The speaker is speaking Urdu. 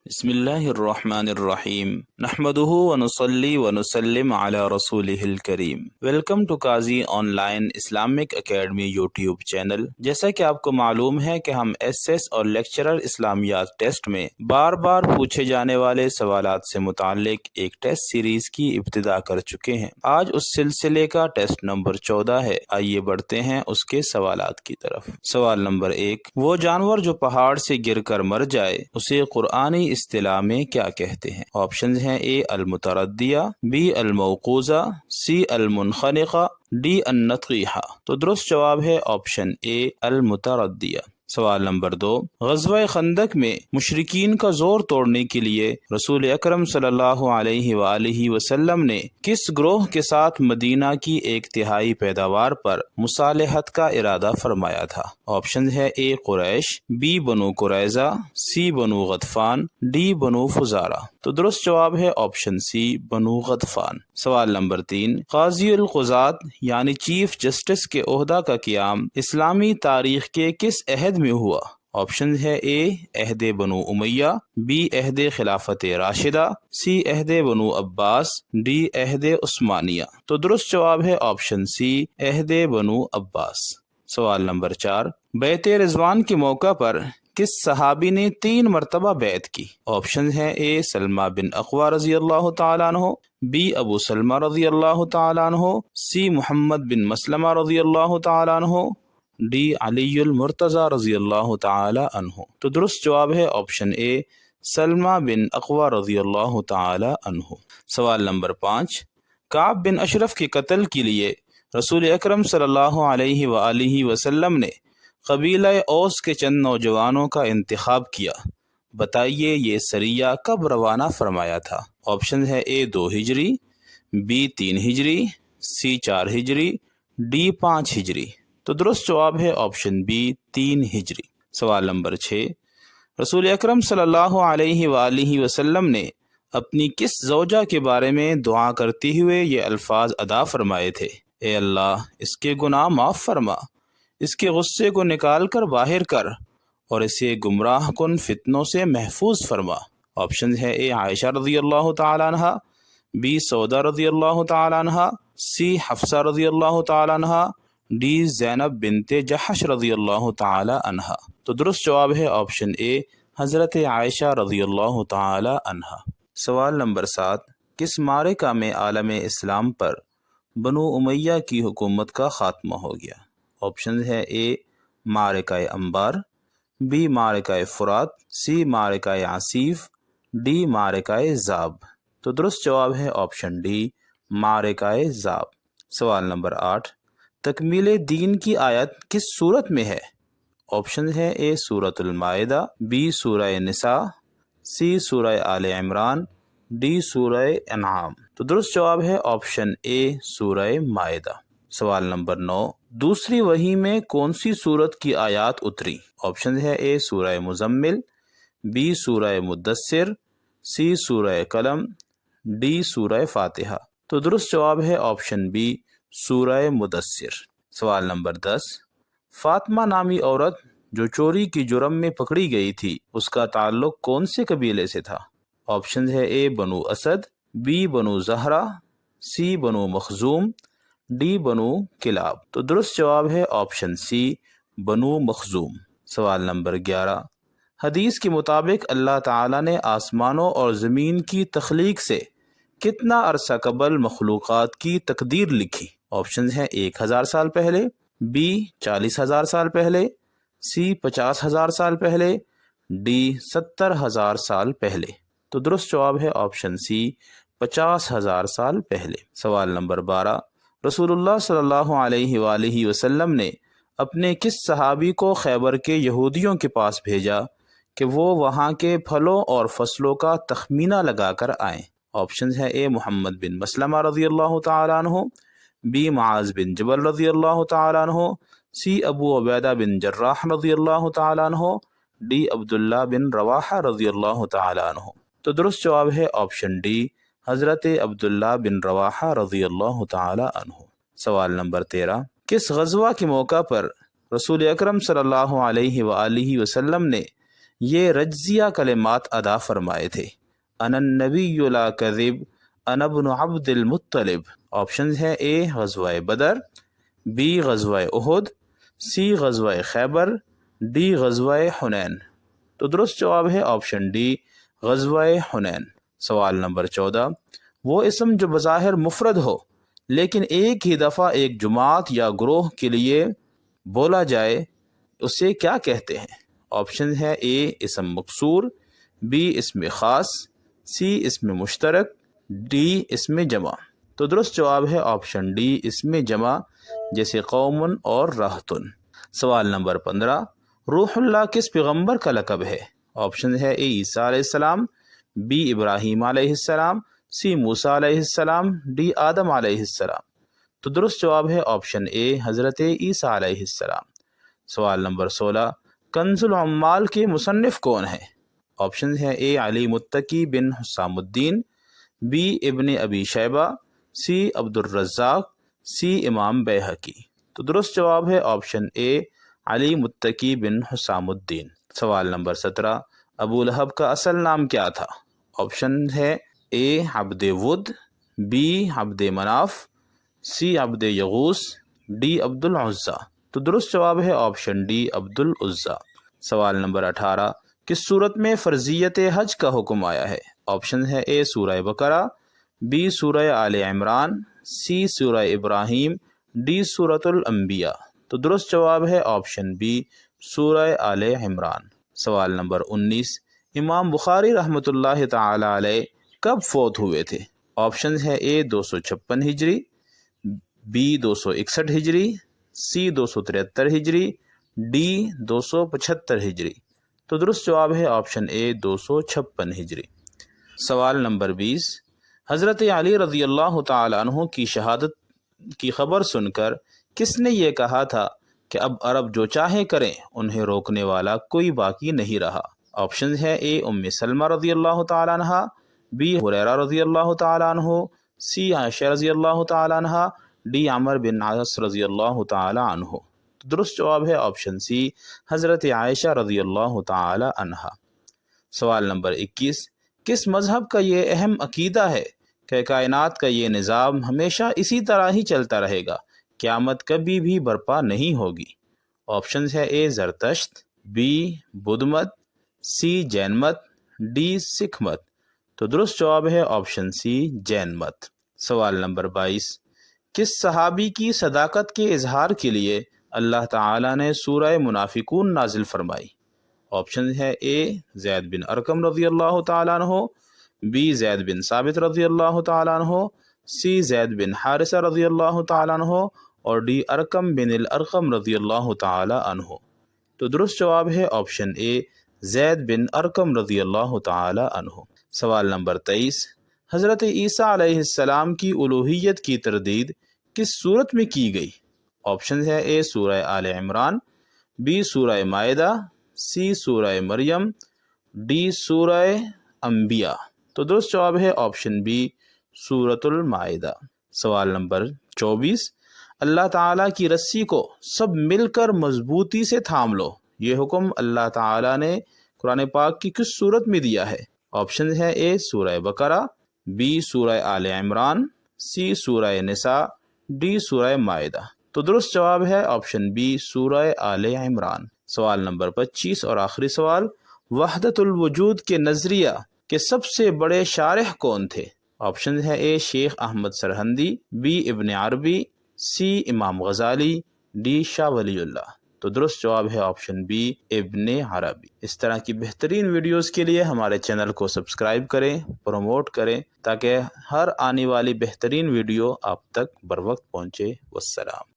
بسم اللہ الرحمن الرحیم نحمده ونصلی ونسلم علی رسولہ الکریم۔ Welcome to Qazi on line Islamic academy YouTube channel. جیسا کہ آپ کو معلوم ہے کہ ہم ایس ایس اور لیکچرر اسلامیات ٹیسٹ میں بار بار پوچھے جانے والے سوالات سے متعلق ایک ٹیسٹ سیریز کی ابتدا کر چکے ہیں۔ آج اس سلسلے کا ٹیسٹ نمبر 14 ہے۔ آئیے بڑھتے ہیں اس کے سوالات کی طرف۔ سوال نمبر 1، وہ جانور جو پہاڑ سے گر کر مر جائے اسے قرآنی اصطلاح میں کیا کہتے ہیں؟ آپشنز ہیں: اے المتردیہ، بی الموقوذہ، سی المنخنقہ، ڈی النطیحہ۔ تو درست جواب ہے آپشن اے المتردیہ۔ سوال نمبر 2، غزوہ خندق میں مشرکین کا زور توڑنے کے لیے رسول اکرم صلی اللہ علیہ وآلہ وسلم نے کس گروہ کے ساتھ مدینہ کی 1/3 پیداوار پر مصالحت کا ارادہ فرمایا تھا؟ آپشن ہے: اے قریش، بی بنو قریظہ، سی بنو غطفان، ڈی بنو فزارہ۔ تو درست جواب ہے آپشن سی بنو غطفان۔ سوال نمبر 3، قاضی القضات یعنی چیف جسٹس کے عہدہ کا قیام اسلامی تاریخ کے کس عہد میں ہوا؟ آپشن ہے: اے عہد بنو امیہ، بی عہد خلافت راشدہ، سی عہد بنو عباس، ڈی عہد عثمانیہ۔ تو درست جواب ہے آپشن سی عہد بنو عباس۔ سوال نمبر 4، بیعت رضوان کے موقع پر کس صحابی نے 3 مرتبہ بیعت کی؟ آپشن ہے: اے سلمہ بن اقویٰ رضی اللہ تعالیٰ عنہ، بی ابو سلمہ رضی اللہ تعالیٰ عنہ، سی محمد بن مسلمہ رضی اللہ تعالیٰ عنہ، ڈی علی المرتضی رضی اللہ تعالیٰ عنہ۔ تو درست جواب ہے آپشن اے سلمہ بن اقویٰ رضی اللہ تعالیٰ عنہ۔ سوال نمبر 5، کعب بن اشرف کے قتل کے لیے رسول اکرم صلی اللہ علیہ وآلہ وسلم نے قبیلہ اوس کے چند نوجوانوں کا انتخاب کیا۔ بتائیے یہ سریہ کب روانہ فرمایا تھا؟ آپشن ہے: اے 2 ہجری، بی 3 ہجری، سی 4 ہجری، ڈی 5 ہجری۔ تو درست جواب ہے آپشن بی 3 ہجری۔ سوال نمبر 6، رسول اکرم صلی اللہ علیہ وآلہ وسلم نے اپنی کس زوجہ کے بارے میں دعا کرتے ہوئے یہ الفاظ ادا فرمائے تھے؟ اے اللہ اس کے گناہ معاف فرما، اس کے غصے کو نکال کر باہر کر، اور اسے گمراہ کن فتنوں سے محفوظ فرما۔ آپشن ہے: اے عائشہ رضی اللہ تعالیٰ عنہ، بی سودہ رضی اللہ تعالیٰ عنہ، سی حفصہ رضی اللہ تعالیٰ عنہ، ڈی زینب بنت جحش رضی اللہ تعالیٰ عنہ۔ تو درست جواب ہے آپشن اے حضرت عائشہ رضی اللہ تعالیٰ عنہ۔ سوال نمبر 7، کس معرکہ میں عالم اسلام پر بنو امیہ کی حکومت کا خاتمہ ہو گیا؟ آپشن ہے: اے معرکہ انبار، بی معرکہ فرات، سی معرکہ عصیف، ڈی معرکہ ذاب۔ تو درست جواب ہے آپشن ڈی معرکہ ذاب۔ سوال نمبر 8، تکمیل دین کی آیت کس صورت میں ہے؟ آپشن ہے: اے سورۃ المائدہ، بی سورہ نساء، سی سورہ آل عمران، ڈی سورہ انعام۔ تو درست جواب ہے آپشن اے سورہ مائدہ۔ سوال نمبر 9، دوسری وحی میں کون سی سورت کی آیات اتری؟ آپشن ہے: اے سورہ مزمل، بی سورہ مدثر، سی سورہ قلم، ڈی سورہ فاتحہ۔ تو درست جواب ہے آپشن بی سورہ مدثر۔ سوال نمبر 10، فاطمہ نامی عورت جو چوری کی جرم میں پکڑی گئی تھی اس کا تعلق کون سے قبیلے سے تھا؟ آپشن ہے: اے بنو اسد، بی بنو زہرہ، سی بنو مخزوم، ڈی بنو کلاب۔ تو درست جواب ہے آپشن سی بنو مخزوم۔ سوال نمبر 11، حدیث کے مطابق اللہ تعالیٰ نے آسمانوں اور زمین کی تخلیق سے کتنا عرصہ قبل مخلوقات کی تقدیر لکھی؟ آپشن ہے: 1000 سال پہلے، بی 40,000 سال پہلے، سی 50,000 سال پہلے، ڈی 70,000 سال پہلے۔ تو درست جواب ہے آپشن سی 50,000 سال پہلے۔ سوال نمبر 12، رسول اللہ صلی اللہ علیہ وآلہ وسلم نے اپنے کس صحابی کو خیبر کے یہودیوں کے پاس بھیجا کہ وہ وہاں کے پھلوں اور فصلوں کا تخمینہ لگا کر آئیں؟ آپشن ہے: اے محمد بن مسلمہ رضی اللہ تعالیٰ عنہ، بی معاذ بن جبل رضی اللہ تعالیٰ عنہ، سی ابو عبیدہ بن جراح رضی اللہ تعالیٰ عنہ، ڈی عبداللہ بن رواحہ رضی اللہ تعالیٰ عنہ۔ تو درست جواب ہے آپشن ڈی حضرت عبداللہ بن رواحہ رضی اللہ تعالیٰ عنہ۔ سوال نمبر 13، کس غزوہ کے موقع پر رسول اکرم صلی اللہ علیہ وآلہ وسلم نے یہ رجزیہ کلمات ادا فرمائے تھے؟ انا النبی لا کذب، انا ابن عبد المطلب۔ آپشنز ہے اے غزوہ بدر، بی غزوہ احد، سی غزوہ خیبر، ڈی غزوہ حنین۔ تو درست جواب ہے آپشن ڈی غزوہ حنین۔ سوال نمبر 14، وہ اسم جو بظاہر مفرد ہو لیکن ایک ہی دفعہ ایک جماعت یا گروہ کے لیے بولا جائے اسے کیا کہتے ہیں؟ آپشن ہے اے اسم مقصور، بی اسم خاص، سی اسم مشترک، ڈی اسم جمع۔ تو درست جواب ہے آپشن ڈی اسم جمع، جیسے قوم اور رہتن۔ سوال نمبر 15، روح اللہ کس پیغمبر کا لقب ہے؟ آپشن ہے اے عیسیٰ علیہ السلام، بی ابراہیم علیہ السلام، سی موسیٰ علیہ السلام، ڈی آدم علیہ السلام۔ تو درست جواب ہے آپشن اے حضرت عیسیٰ علیہ السلام۔ سوال نمبر 16، کنز العمال کے مصنف کون ہیں؟ آپشن ہے اے علی متقی بن حسام الدین، بی ابن ابی شیبہ، سی عبد الرزاق، سی امام بیہقی۔ تو درست جواب ہے آپشن اے علی متقی بن حسام الدین۔ سوال نمبر 17، ابو لہب کا اصل نام کیا تھا؟ آپشن ہے اے عبد with, be Abdul Munaf, C Abdul یغوث، D عبد العزیٰ۔ تو درست جواب ہے آپشن ڈی عبد العزیٰ۔ سوال نمبر 18، کس صورت میں فرضیت حج کا حکم آیا ہے؟ آپشن ہے اے سورہ بقرہ، بی سورہ آل عمران، سی سورہ ابراہیم، ڈی سورۃ الانبیاء۔ تو درست جواب ہے آپشن بی سورہ آل عمران۔ سوال نمبر 19، امام بخاری رحمۃ اللہ تعالی علیہ کب فوت ہوئے تھے؟ آپشن ہے اے 256 ہجری، بی 261 ہجری، سی 273 ہجری، ڈی 275 ہجری۔ تو درست جواب ہے آپشن اے 256 ہجری۔ سوال نمبر 20، حضرت علی رضی اللہ تعالی عنہ کی شہادت کی خبر سن کر کس نے یہ کہا تھا کہ اب عرب جو چاہے کریں، انہیں روکنے والا کوئی باقی نہیں رہا؟ آپشن ہے اے ام سلمہ رضی اللہ تعالی عنہ، بی ہریرہ رضی اللہ تعالی عنہ، سی عائشہ رضی اللہ تعالی عنہ، ڈی عمر بن عاص رضی اللہ تعالی عنہ۔ درست جواب ہے آپشن سی حضرت عائشہ رضی اللہ تعالی عنہ۔ سوال نمبر 21، کس مذہب کا یہ اہم عقیدہ ہے کہ کائنات کا یہ نظام ہمیشہ اسی طرح ہی چلتا رہے گا، قیامت کبھی بھی برپا نہیں ہوگی؟ آپشنز ہے اے زرتشت، بی بدھ مت، سی جین مت، ڈی سکھ مت۔ تو درست جواب ہے آپشن سی جین مت۔ سوال نمبر 22، کس صحابی کی صداقت کے اظہار کے لیے اللہ تعالیٰ نے سورہ منافقون نازل فرمائی؟ آپشن ہے اے زید بن ارقم رضی اللہ تعالیٰ عنہ، بی زید بن ثابت رضی اللہ تعالیٰ عنہ، سی زید بن حارثہ رضی اللہ تعالیٰ عنہ، اور ڈی ارقم بن الارقم رضی اللہ تعالیٰ عنہ۔ تو درست جواب ہے آپشن اے زید بن ارقم رضی اللہ تعالیٰ عنہ۔ سوال نمبر 23، حضرت عیسیٰ علیہ السلام کی الوہیت کی تردید کس صورت میں کی گئی؟ آپشن ہے اے سورہ آل عمران، بی سورہ مائدہ، سی سورہ مریم، ڈی سورہ انبیاء۔ تو درست جواب ہے آپشن بی سورۃ المائدہ۔ سوال نمبر 24، اللہ تعالیٰ کی رسی کو سب مل کر مضبوطی سے تھام لو، یہ حکم اللہ تعالیٰ نے قرآن پاک کی کس صورت میں دیا ہے؟ آپشن ہے اے سورہ بقرہ، بی سورہ آل عمران، سی سورہ نساء، ڈی سورہ مائدہ۔ تو درست جواب ہے آپشن بی سورہ آل عمران۔ سوال نمبر 25 اور آخری سوال، وحدت الوجود کے نظریہ کے سب سے بڑے شارح کون تھے؟ آپشن ہے اے شیخ احمد سرہندی، بی ابن عربی، سی امام غزالی، ڈی شاہ ولی اللہ۔ تو درست جواب ہے آپشن بی ابن عربی۔ اس طرح کی بہترین ویڈیوز کے لیے ہمارے چینل کو سبسکرائب کریں، پروموٹ کریں، تاکہ ہر آنے والی بہترین ویڈیو آپ تک بروقت پہنچے۔ والسلام۔